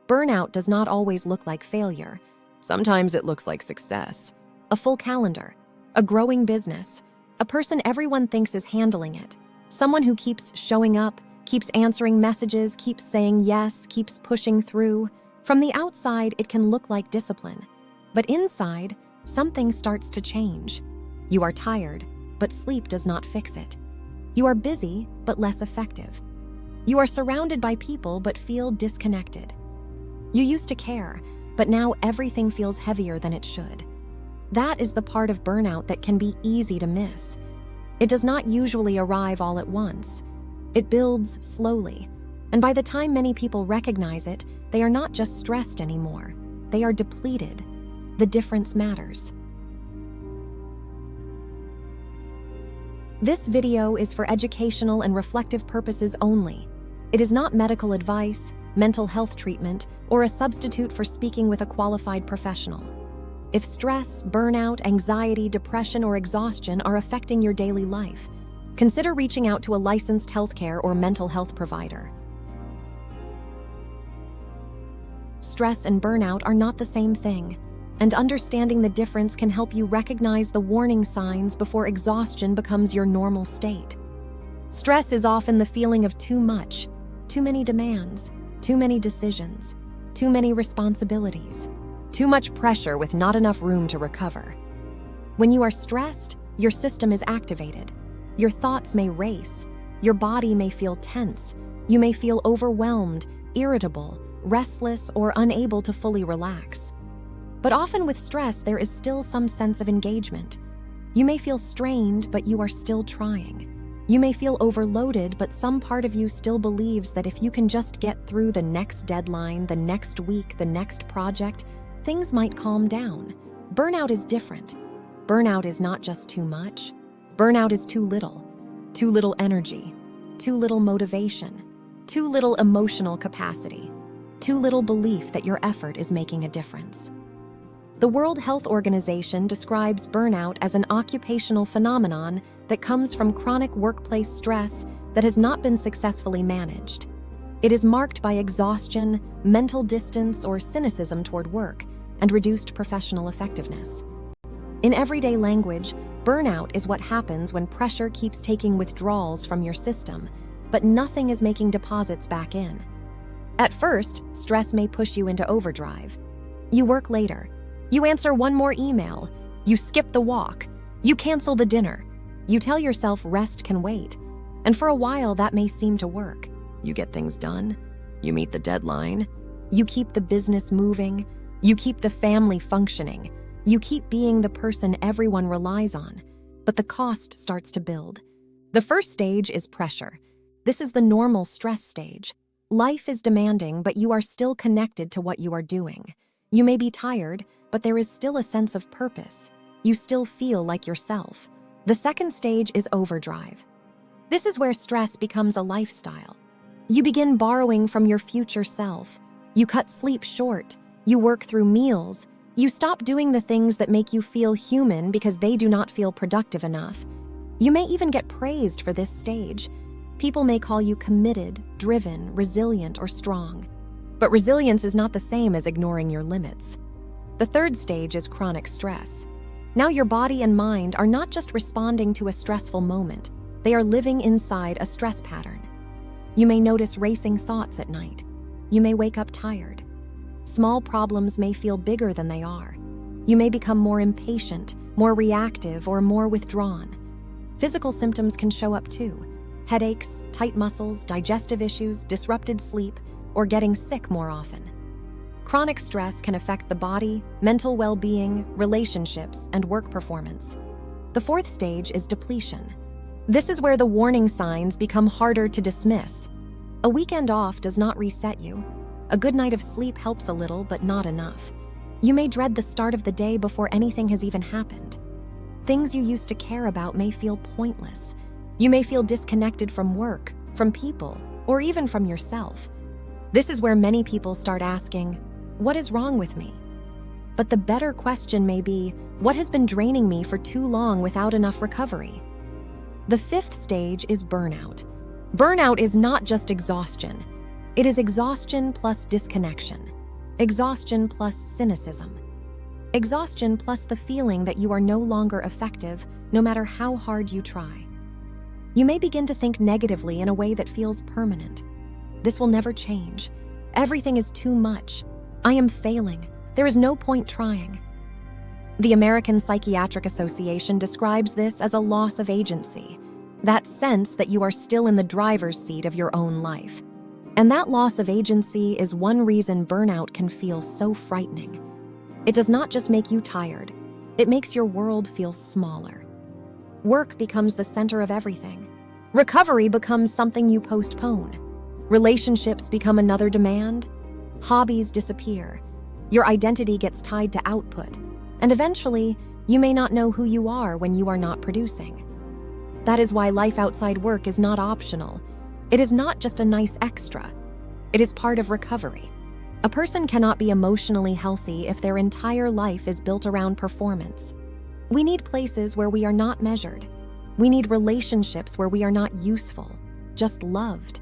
Burnout does not always look like failure. Sometimes it looks like success. A full calendar, a growing business, a person everyone thinks is handling it, someone who keeps showing up, keeps answering messages, keeps saying yes, keeps pushing through. From the outside, it can look like discipline. But inside, something starts to change. You are tired, but sleep does not fix it. You are busy, but less effective. You are surrounded by people, but feel disconnected. You used to care, but now everything feels heavier than it should. That is the part of burnout that can be easy to miss. It does not usually arrive all at once. It builds slowly, and by the time many people recognize it, they are not just stressed anymore. They are depleted. The difference matters. This video is for educational and reflective purposes only. It is not medical advice, mental health treatment, or a substitute for speaking with a qualified professional. If stress, burnout, anxiety, depression, or exhaustion are affecting your daily life, consider reaching out to a licensed healthcare or mental health provider. Stress and burnout are not the same thing, and understanding the difference can help you recognize the warning signs before exhaustion becomes your normal state. Stress is often the feeling of too much, too many demands, too many decisions, too many responsibilities, too much pressure with not enough room to recover. When you are stressed, your system is activated. Your thoughts may race. Your body may feel tense. You may feel overwhelmed, irritable, restless, or unable to fully relax. But often with stress, there is still some sense of engagement. You may feel strained, but you are still trying. You may feel overloaded, but some part of you still believes that if you can just get through the next deadline, the next week, the next project, things might calm down. Burnout is different. Burnout is not just too much. Burnout is too little energy, too little motivation, too little emotional capacity, too little belief that your effort is making a difference. The World Health Organization describes burnout as an occupational phenomenon that comes from chronic workplace stress that has not been successfully managed. It is marked by exhaustion, mental distance, or cynicism toward work, and reduced professional effectiveness. In everyday language, burnout is what happens when pressure keeps taking withdrawals from your system, but nothing is making deposits back in. At first, stress may push you into overdrive. You work later. You answer one more email. You skip the walk. You cancel the dinner. You tell yourself rest can wait. And for a while, that may seem to work. You get things done. You meet the deadline. You keep the business moving. You keep the family functioning. You keep being the person everyone relies on. But the cost starts to build. The first stage is pressure. This is the normal stress stage. Life is demanding, but you are still connected to what you are doing. You may be tired, but there is still a sense of purpose. You still feel like yourself. The second stage is overdrive. This is where stress becomes a lifestyle. You begin borrowing from your future self. You cut sleep short. You work through meals. You stop doing the things that make you feel human because they do not feel productive enough. You may even get praised for this stage. People may call you committed, driven, resilient, or strong. But resilience is not the same as ignoring your limits. The third stage is chronic stress. Now your body and mind are not just responding to a stressful moment. They are living inside a stress pattern. You may notice racing thoughts at night. You may wake up tired. Small problems may feel bigger than they are. You may become more impatient, more reactive, or more withdrawn. Physical symptoms can show up too. Headaches, tight muscles, digestive issues, disrupted sleep, or getting sick more often. Chronic stress can affect the body, mental well-being, relationships, and work performance. The fourth stage is depletion. This is where the warning signs become harder to dismiss. A weekend off does not reset you. A good night of sleep helps a little, but not enough. You may dread the start of the day before anything has even happened. Things you used to care about may feel pointless. You may feel disconnected from work, from people, or even from yourself. This is where many people start asking, "What is wrong with me?" But the better question may be, what has been draining me for too long without enough recovery? The fifth stage is burnout. Burnout is not just exhaustion. It is exhaustion plus disconnection, exhaustion plus cynicism, exhaustion plus the feeling that you are no longer effective no matter how hard you try. You may begin to think negatively in a way that feels permanent. This will never change. Everything is too much. I am failing. There is no point trying. The American Psychiatric Association describes this as a loss of agency, that sense that you are still in the driver's seat of your own life. And that loss of agency is one reason burnout can feel so frightening. It does not just make you tired, it makes your world feel smaller. Work becomes the center of everything. Recovery becomes something you postpone. Relationships become another demand. Hobbies disappear. Your identity gets tied to output. And eventually, you may not know who you are when you are not producing. That is why life outside work is not optional. It is not just a nice extra. It is part of recovery. A person cannot be emotionally healthy if their entire life is built around performance. We need places where we are not measured. We need relationships where we are not useful, just loved.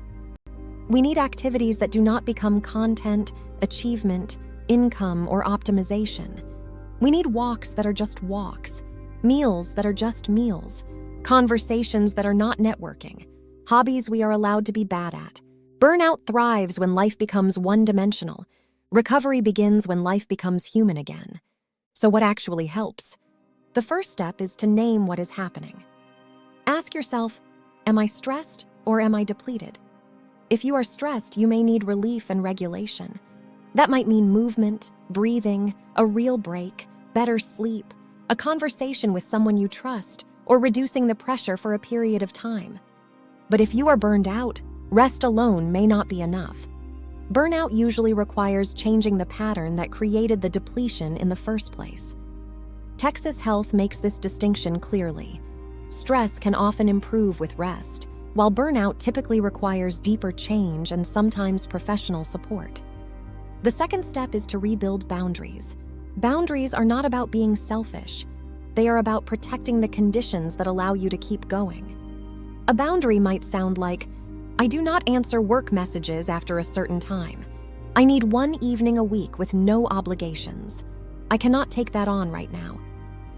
We need activities that do not become content, achievement, income, or optimization. We need walks that are just walks, meals that are just meals, conversations that are not networking, hobbies we are allowed to be bad at. Burnout thrives when life becomes one-dimensional. Recovery begins when life becomes human again. So what actually helps? The first step is to name what is happening. Ask yourself, am I stressed or am I depleted? If you are stressed, you may need relief and regulation. That might mean movement, breathing, a real break, better sleep, a conversation with someone you trust, or reducing the pressure for a period of time. But if you are burned out, rest alone may not be enough. Burnout usually requires changing the pattern that created the depletion in the first place. Texas Health makes this distinction clearly. Stress can often improve with rest, while burnout typically requires deeper change and sometimes professional support. The second step is to rebuild boundaries. Boundaries are not about being selfish. They are about protecting the conditions that allow you to keep going. A boundary might sound like, I do not answer work messages after a certain time. I need one evening a week with no obligations. I cannot take that on right now.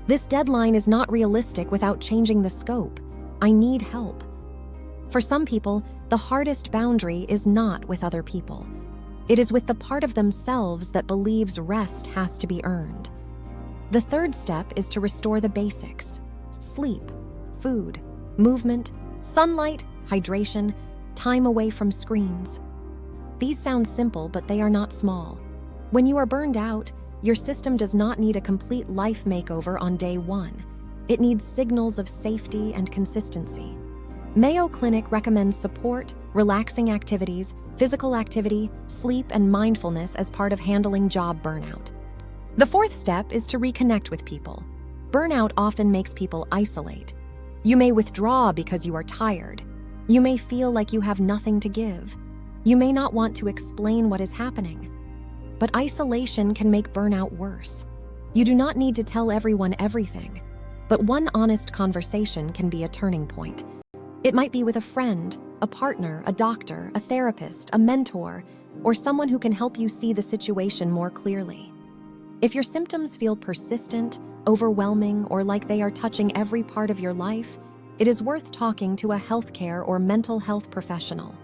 This deadline is not realistic without changing the scope. I need help. For some people, the hardest boundary is not with other people. It is with the part of themselves that believes rest has to be earned. The third step is to restore the basics: sleep, food, movement, sunlight, hydration, time away from screens. These sound simple, but they are not small. When you are burned out, your system does not need a complete life makeover on day one. It needs signals of safety and consistency. Mayo Clinic recommends support, relaxing activities, physical activity, sleep, and mindfulness as part of handling job burnout. The fourth step is to reconnect with people. Burnout often makes people isolate. You may withdraw because you are tired. You may feel like you have nothing to give. You may not want to explain what is happening. But isolation can make burnout worse. You do not need to tell everyone everything, but one honest conversation can be a turning point. It might be with a friend, a partner, a doctor, a therapist, a mentor, or someone who can help you see the situation more clearly. If your symptoms feel persistent, overwhelming, or like they are touching every part of your life, it is worth talking to a healthcare or mental health professional.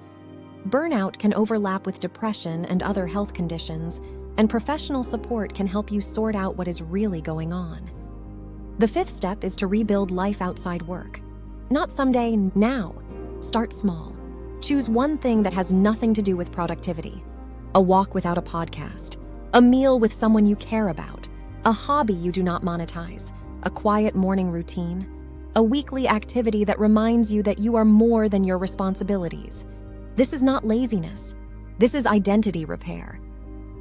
Burnout can overlap with depression and other health conditions, and professional support can help you sort out what is really going on. The fifth step is to rebuild life outside work. Not someday, now. Start small. Choose one thing that has nothing to do with productivity. A walk without a podcast. A meal with someone you care about. A hobby you do not monetize. A quiet morning routine. A weekly activity that reminds you that you are more than your responsibilities. This is not laziness. This is identity repair.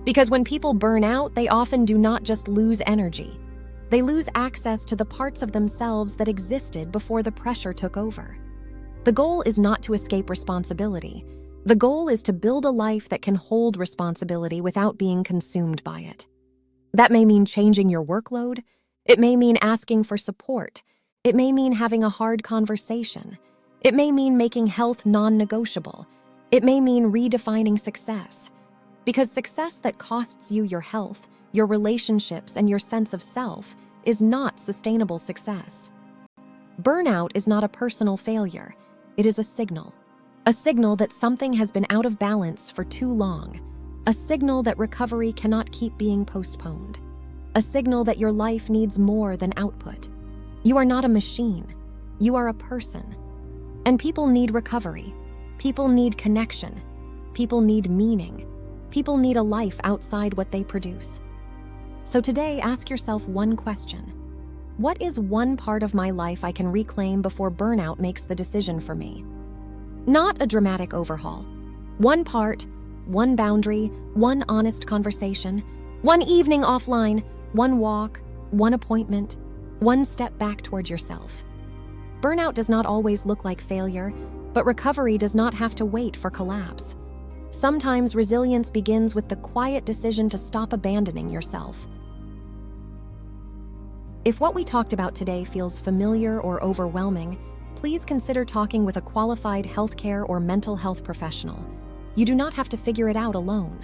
Because when people burn out, they often do not just lose energy. They lose access to the parts of themselves that existed before the pressure took over. The goal is not to escape responsibility. The goal is to build a life that can hold responsibility without being consumed by it. That may mean changing your workload. It may mean asking for support. It may mean having a hard conversation. It may mean making health non-negotiable. It may mean redefining success, because success that costs you your health, your relationships, and your sense of self is not sustainable success. Burnout is not a personal failure. It is a signal that something has been out of balance for too long, a signal that recovery cannot keep being postponed, a signal that your life needs more than output. You are not a machine. You are a person. And people need recovery. People need connection. People need meaning. People need a life outside what they produce. So today, ask yourself one question. What is one part of my life I can reclaim before burnout makes the decision for me? Not a dramatic overhaul. One part, one boundary, one honest conversation, one evening offline, one walk, one appointment, one step back toward yourself. Burnout does not always look like failure, but recovery does not have to wait for collapse. Sometimes resilience begins with the quiet decision to stop abandoning yourself. If what we talked about today feels familiar or overwhelming, please consider talking with a qualified healthcare or mental health professional. You do not have to figure it out alone.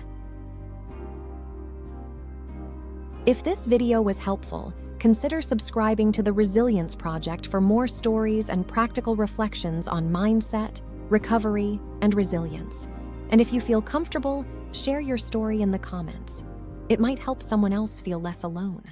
If this video was helpful, consider subscribing to the Resilience Project for more stories and practical reflections on mindset, recovery, and resilience. And if you feel comfortable, share your story in the comments. It might help someone else feel less alone.